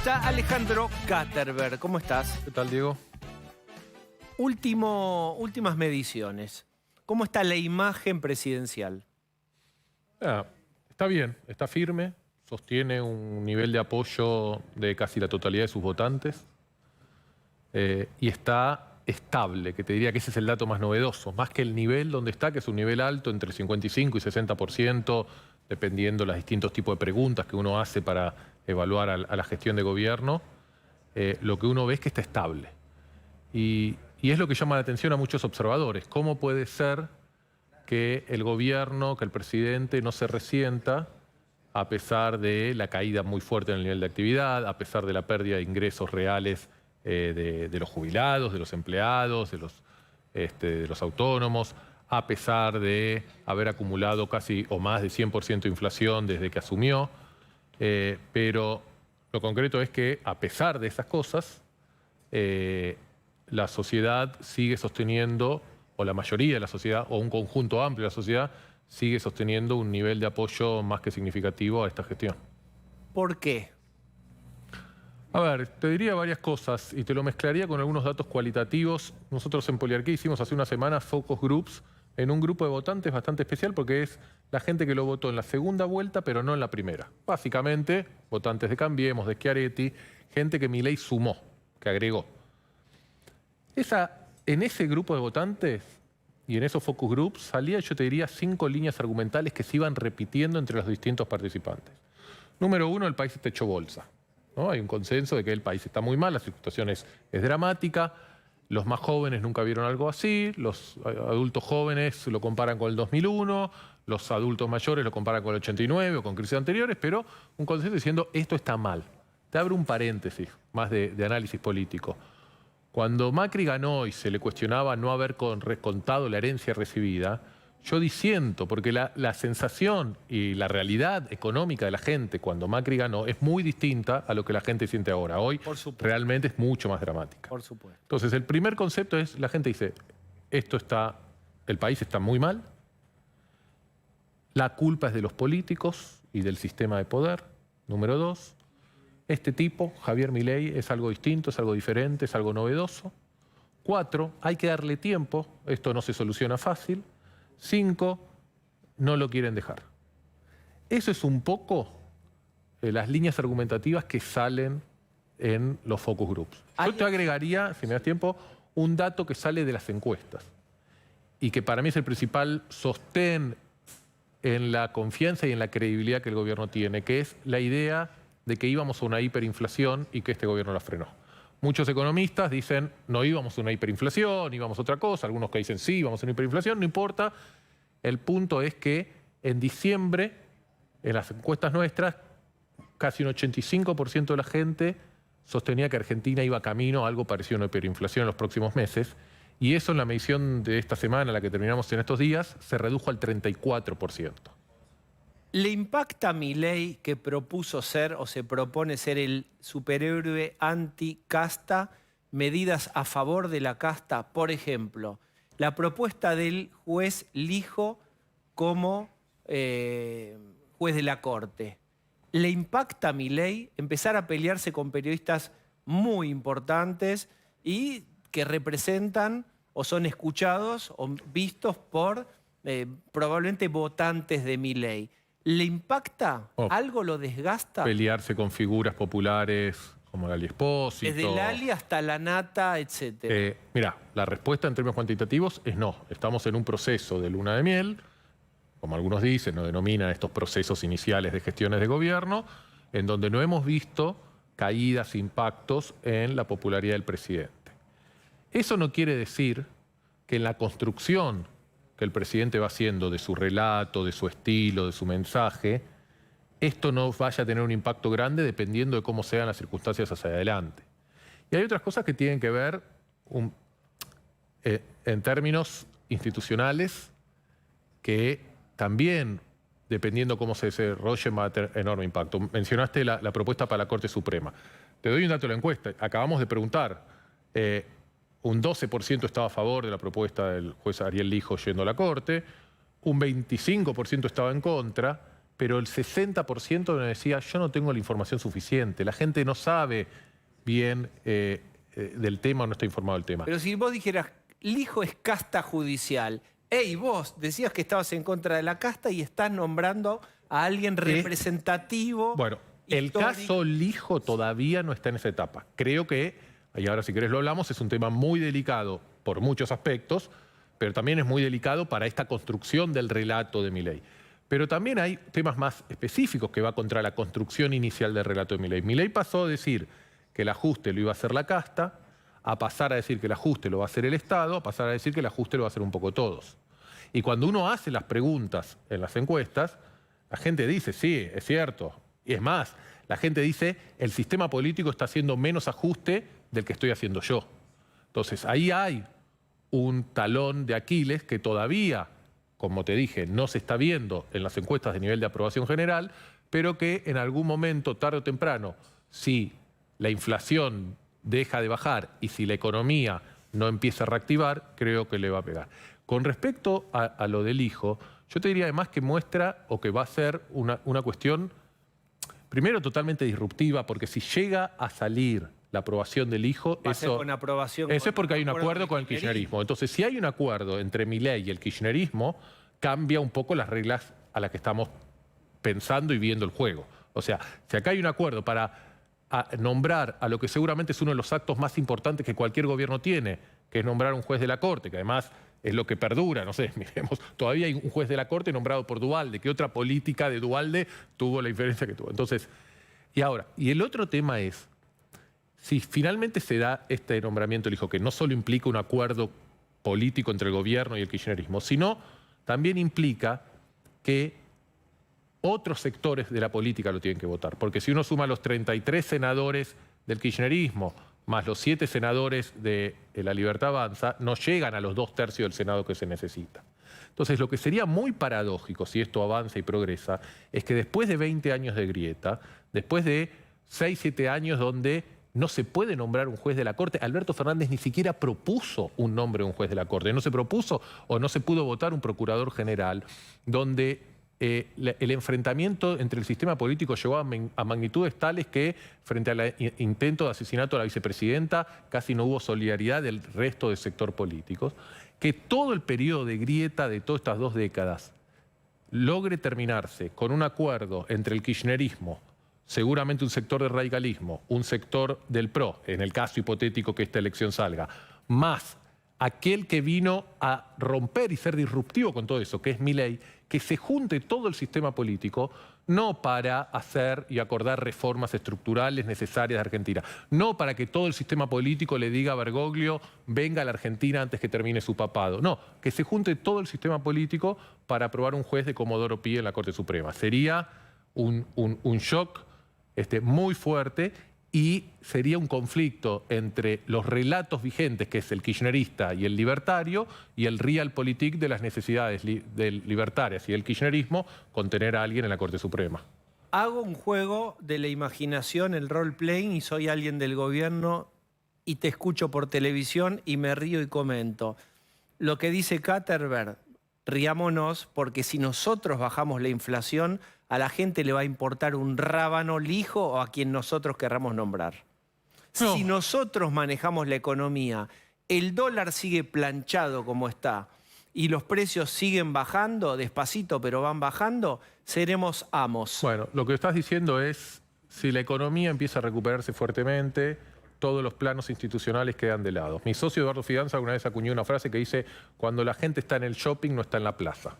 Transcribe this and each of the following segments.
está Alejandro Katterberg. ¿Cómo estás? ¿Qué tal, Diego? Últimas mediciones. ¿Cómo está la imagen presidencial? Está bien, está firme, sostiene un nivel de apoyo de casi la totalidad de sus votantes y está estable, que te diría que ese es el dato más novedoso, más que el nivel donde está, que es un nivel alto, entre 55 y 60%, dependiendo de los distintos tipos de preguntas que uno hace para evaluar a la gestión de gobierno. Lo que uno ve es que está estable. Y es lo que llama la atención a muchos observadores. ¿Cómo puede ser que el gobierno, que el presidente no se resienta a pesar de la caída muy fuerte en el nivel de actividad, a pesar de la pérdida de ingresos reales de los jubilados, de los empleados, de los autónomos, a pesar de haber acumulado casi o más de 100% de inflación desde que asumió? Pero lo concreto es que, a pesar de esas cosas, la sociedad sigue sosteniendo, o la mayoría de la sociedad, o un conjunto amplio de la sociedad, sigue sosteniendo un nivel de apoyo más que significativo a esta gestión. ¿Por qué? A ver, te diría varias cosas y te lo mezclaría con algunos datos cualitativos. Nosotros en Poliarquía hicimos hace unas semanas focus groups en un grupo de votantes bastante especial porque es la gente que lo votó en la segunda vuelta, pero no en la primera. Básicamente, votantes de Cambiemos, de Schiaretti, gente que Milei sumó, que agregó. En ese grupo de votantes y en esos focus groups salía, yo te diría, 5 líneas argumentales que se iban repitiendo entre los distintos participantes. Número 1, el país está hecho bolsa, ¿no? Hay un consenso de que el país está muy mal, la situación es dramática. Los más jóvenes nunca vieron algo así, los adultos jóvenes lo comparan con el 2001, los adultos mayores lo comparan con el 89 o con crisis anteriores, pero un consenso diciendo esto está mal. Te abro un paréntesis más de análisis político. Cuando Macri ganó y se le cuestionaba no haber recontado la herencia recibida, yo disiento, porque la sensación y la realidad económica de la gente cuando Macri ganó es muy distinta a lo que la gente siente ahora. Hoy realmente es mucho más dramática. Por supuesto. Entonces, el primer concepto es, la gente dice, el país está muy mal, la culpa es de los políticos y del sistema de poder. Número 2, este tipo, Javier Milei, es algo distinto, es algo diferente, es algo novedoso. 4, hay que darle tiempo, esto no se soluciona fácil. 5, no lo quieren dejar. Eso es un poco las líneas argumentativas que salen en los focus groups. Yo te agregaría, si me das tiempo, un dato que sale de las encuestas y que para mí es el principal sostén en la confianza y en la credibilidad que el gobierno tiene, que es la idea de que íbamos a una hiperinflación y que este gobierno la frenó. Muchos economistas dicen, no íbamos a una hiperinflación, íbamos a otra cosa. Algunos que dicen, sí, íbamos a una hiperinflación, no importa. El punto es que en diciembre, en las encuestas nuestras, casi un 85% de la gente sostenía que Argentina iba camino a algo parecido a una hiperinflación en los próximos meses. Y eso en la medición de esta semana, la que terminamos en estos días, se redujo al 34%. ¿Le impacta a Milei que propuso ser o se propone ser el superhéroe anti-casta, medidas a favor de la casta? Por ejemplo, la propuesta del juez Lijo como juez de la Corte. ¿Le impacta a Milei empezar a pelearse con periodistas muy importantes y que representan o son escuchados o vistos por probablemente votantes de Milei? ¿Le impacta? ¿Algo lo desgasta? Pelearse con figuras populares como Lali Espósito. Desde Lali hasta la Nata, etc. Mira, la respuesta en términos cuantitativos es no. Estamos en un proceso de luna de miel, como algunos dicen, o denominan estos procesos iniciales de gestiones de gobierno, en donde no hemos visto caídas, impactos en la popularidad del presidente. Eso no quiere decir que en la construcción que el presidente va haciendo de su relato, de su estilo, de su mensaje, esto no vaya a tener un impacto grande dependiendo de cómo sean las circunstancias hacia adelante. Y hay otras cosas que tienen que ver en términos institucionales que también, dependiendo cómo se desarrollen, va a tener enorme impacto. Mencionaste la propuesta para la Corte Suprema. Te doy un dato de la encuesta. Acabamos de preguntar. Un 12% estaba a favor de la propuesta del juez Ariel Lijo yendo a la Corte, un 25% estaba en contra, pero el 60% me decía, yo no tengo la información suficiente, la gente no sabe bien del tema o no está informado del tema. Pero si vos dijeras, Lijo es casta judicial, hey, vos decías que estabas en contra de la casta y estás nombrando a alguien representativo. Bueno, el histórico. caso Lijo todavía no está en esa etapa. Creo que, y ahora si querés lo hablamos, es un tema muy delicado por muchos aspectos, pero también es muy delicado para esta construcción del relato de Milei. Pero también hay temas más específicos que va contra la construcción inicial del relato de Milei. Milei pasó a decir que el ajuste lo iba a hacer la casta, a pasar a decir que el ajuste lo va a hacer el Estado, a pasar a decir que el ajuste lo va a hacer un poco todos. Y cuando uno hace las preguntas en las encuestas, la gente dice, sí, es cierto. Y es más, la gente dice, el sistema político está haciendo menos ajuste del que estoy haciendo yo. Entonces, ahí hay un talón de Aquiles que todavía, como te dije, no se está viendo en las encuestas de nivel de aprobación general, pero que en algún momento, tarde o temprano, si la inflación deja de bajar y si la economía no empieza a reactivar, creo que le va a pegar. Con respecto a lo del hijo, yo te diría además que muestra o que va a ser una cuestión, primero totalmente disruptiva, porque si llega a salir la aprobación del hijo, eso es porque hay un acuerdo con el kirchnerismo. Entonces, si hay un acuerdo entre Milei y el kirchnerismo, cambia un poco las reglas a las que estamos pensando y viendo el juego. O sea, si acá hay un acuerdo para nombrar a lo que seguramente es uno de los actos más importantes que cualquier gobierno tiene, que es nombrar un juez de la Corte, que además es lo que perdura, no sé, miremos, todavía hay un juez de la Corte nombrado por Duhalde. ¿Qué otra política de Duhalde tuvo la inferencia que tuvo? Entonces, y el otro tema es, si finalmente se da este nombramiento del hijo, que no solo implica un acuerdo político entre el gobierno y el kirchnerismo, sino también implica que otros sectores de la política lo tienen que votar. Porque si uno suma los 33 senadores del kirchnerismo, más los 7 senadores de La Libertad Avanza, no llegan a los 2/3 del Senado que se necesita. Entonces, lo que sería muy paradójico, si esto avanza y progresa, es que después de 20 años de grieta, después de 6, 7 años donde no se puede nombrar un juez de la Corte, Alberto Fernández ni siquiera propuso un nombre de un juez de la Corte, no se propuso o no se pudo votar un procurador general, donde el enfrentamiento entre el sistema político llegó a magnitudes tales que frente al intento de asesinato de la vicepresidenta casi no hubo solidaridad del resto del sector político, que todo el periodo de grieta de todas estas 2 décadas logre terminarse con un acuerdo entre el kirchnerismo, seguramente un sector del radicalismo, un sector del PRO, en el caso hipotético que esta elección salga, más aquel que vino a romper y ser disruptivo con todo eso, que es Milei, que se junte todo el sistema político, no para hacer y acordar reformas estructurales necesarias de Argentina, no para que todo el sistema político le diga a Bergoglio, venga a la Argentina antes que termine su papado, no, que se junte todo el sistema político para aprobar un juez de Comodoro Pi en la Corte Suprema. Sería un shock muy fuerte y sería un conflicto entre los relatos vigentes, que es el kirchnerista y el libertario, y el realpolitik de las necesidades libertarias y el kirchnerismo con tener a alguien en la Corte Suprema. Hago un juego de la imaginación, el role-playing, y soy alguien del gobierno y te escucho por televisión y me río y comento. Lo que dice Katterberg, riámonos, porque si nosotros bajamos la inflación, a la gente le va a importar un rábano, Lijo o a quien nosotros querramos nombrar. No. Si nosotros manejamos la economía, el dólar sigue planchado como está y los precios siguen bajando, despacito pero van bajando, seremos amos. Bueno, lo que estás diciendo es, si la economía empieza a recuperarse fuertemente, todos los planos institucionales quedan de lado. Mi socio Eduardo Fidanza alguna vez acuñó una frase que dice, cuando la gente está en el shopping no está en la plaza.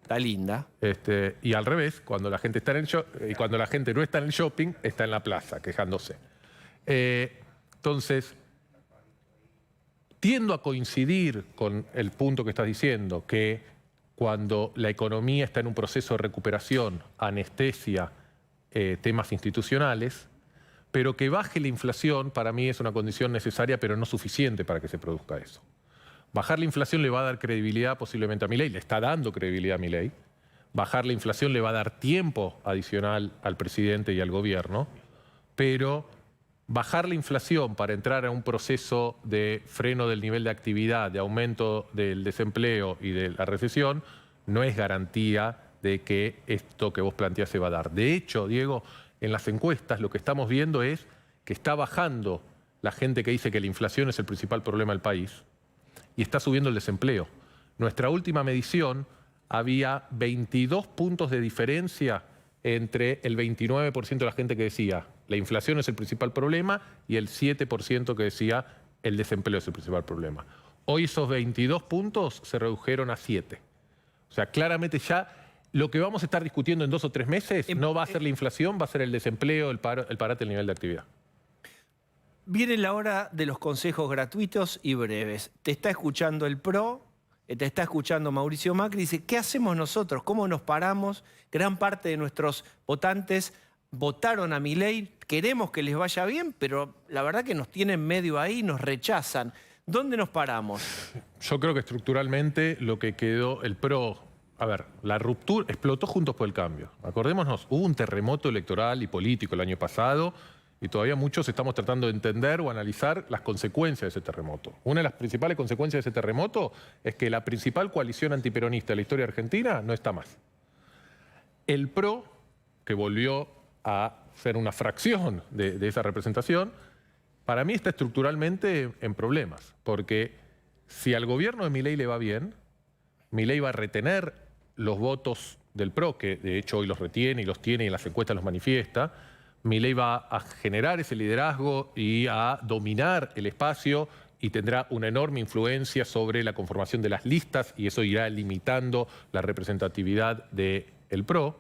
Está linda. Y al revés, cuando la gente está en el y cuando la gente no está en el shopping, está en la plaza, quejándose. Entonces, tiendo a coincidir con el punto que estás diciendo, que cuando la economía está en un proceso de recuperación, anestesia temas institucionales, pero que baje la inflación para mí es una condición necesaria, pero no suficiente para que se produzca eso. Bajar la inflación le va a dar credibilidad posiblemente a Milei, le está dando credibilidad a Milei. Bajar la inflación le va a dar tiempo adicional al presidente y al gobierno, pero bajar la inflación para entrar a un proceso de freno del nivel de actividad, de aumento del desempleo y de la recesión, no es garantía de que esto que vos planteás se va a dar. De hecho, Diego, en las encuestas lo que estamos viendo es que está bajando la gente que dice que la inflación es el principal problema del país y está subiendo el desempleo. Nuestra última medición había 22 puntos de diferencia entre el 29% de la gente que decía la inflación es el principal problema y el 7% que decía el desempleo es el principal problema. Hoy esos 22 puntos se redujeron a 7. O sea, claramente ya lo que vamos a estar discutiendo en 2 o 3 meses no va a ser la inflación, va a ser el desempleo, el parate del nivel de actividad. Viene la hora de los consejos gratuitos y breves. Te está escuchando el PRO, te está escuchando Mauricio Macri, dice, ¿qué hacemos nosotros? ¿Cómo nos paramos? Gran parte de nuestros votantes votaron a Milei, queremos que les vaya bien, pero la verdad que nos tienen medio ahí, nos rechazan. ¿Dónde nos paramos? Yo creo que estructuralmente lo que quedó el PRO... A ver, la ruptura explotó Juntos por el Cambio. Acordémonos, hubo un terremoto electoral y político el año pasado y todavía muchos estamos tratando de entender o analizar las consecuencias de ese terremoto. Una de las principales consecuencias de ese terremoto es que la principal coalición antiperonista de la historia argentina no está más. El PRO, que volvió a ser una fracción de esa representación, para mí está estructuralmente en problemas, porque si al gobierno de Milei le va bien, Milei va a retener los votos del PRO, que de hecho hoy los retiene y los tiene y en las encuestas los manifiesta. Milei va a generar ese liderazgo y a dominar el espacio y tendrá una enorme influencia sobre la conformación de las listas y eso irá limitando la representatividad del PRO.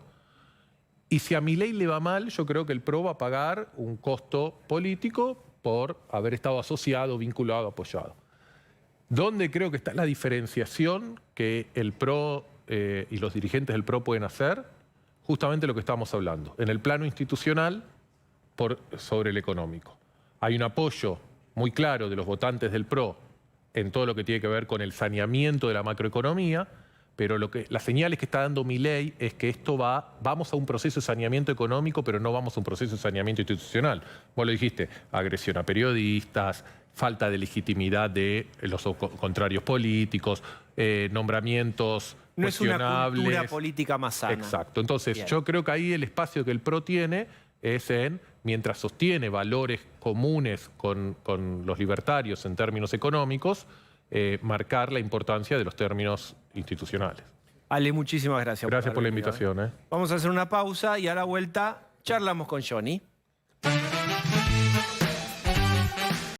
Y si a Milei le va mal, yo creo que el PRO va a pagar un costo político por haber estado asociado, vinculado, apoyado. ¿Dónde creo que está la diferenciación que el PRO y los dirigentes del PRO pueden hacer? Justamente lo que estamos hablando. En el plano institucional, sobre el económico. Hay un apoyo muy claro de los votantes del PRO en todo lo que tiene que ver con el saneamiento de la macroeconomía, pero las señales que está dando Milei es que vamos a un proceso de saneamiento económico, pero no vamos a un proceso de saneamiento institucional. Vos lo dijiste, agresión a periodistas, falta de legitimidad de los contrarios políticos, nombramientos cuestionables. No es una cultura política más sana. Exacto. Entonces, Bien. yo creo que ahí el espacio que el PRO tiene es mientras sostiene valores comunes con los libertarios en términos económicos, marcar la importancia de los términos institucionales. Ale, muchísimas gracias. Gracias por la haber venido, invitación. Vamos a hacer una pausa y a la vuelta charlamos con Johnny.